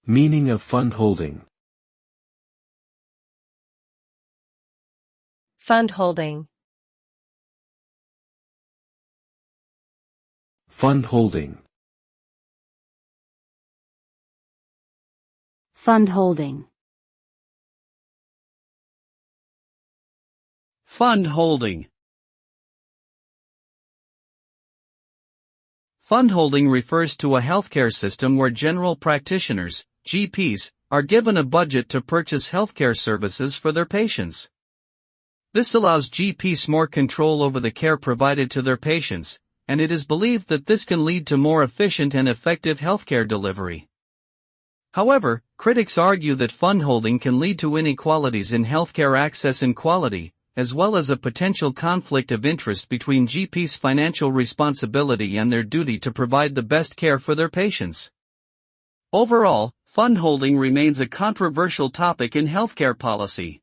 Meaning of fundholding. Fundholding. Fundholding. Fundholding. Fundholding. Fundholding refers to a healthcare system where general practitioners, GPs, are given a budget to purchase healthcare services for their patients. This allows GPs more control over the care provided to their patients, and it is believed that this can lead to more efficient and effective healthcare delivery. However, critics argue that fundholding can lead to inequalities in healthcare access and quality, as well as a potential conflict of interest between GPs' financial responsibility and their duty to provide the best care for their patients. Overall, fundholding remains a controversial topic in healthcare policy.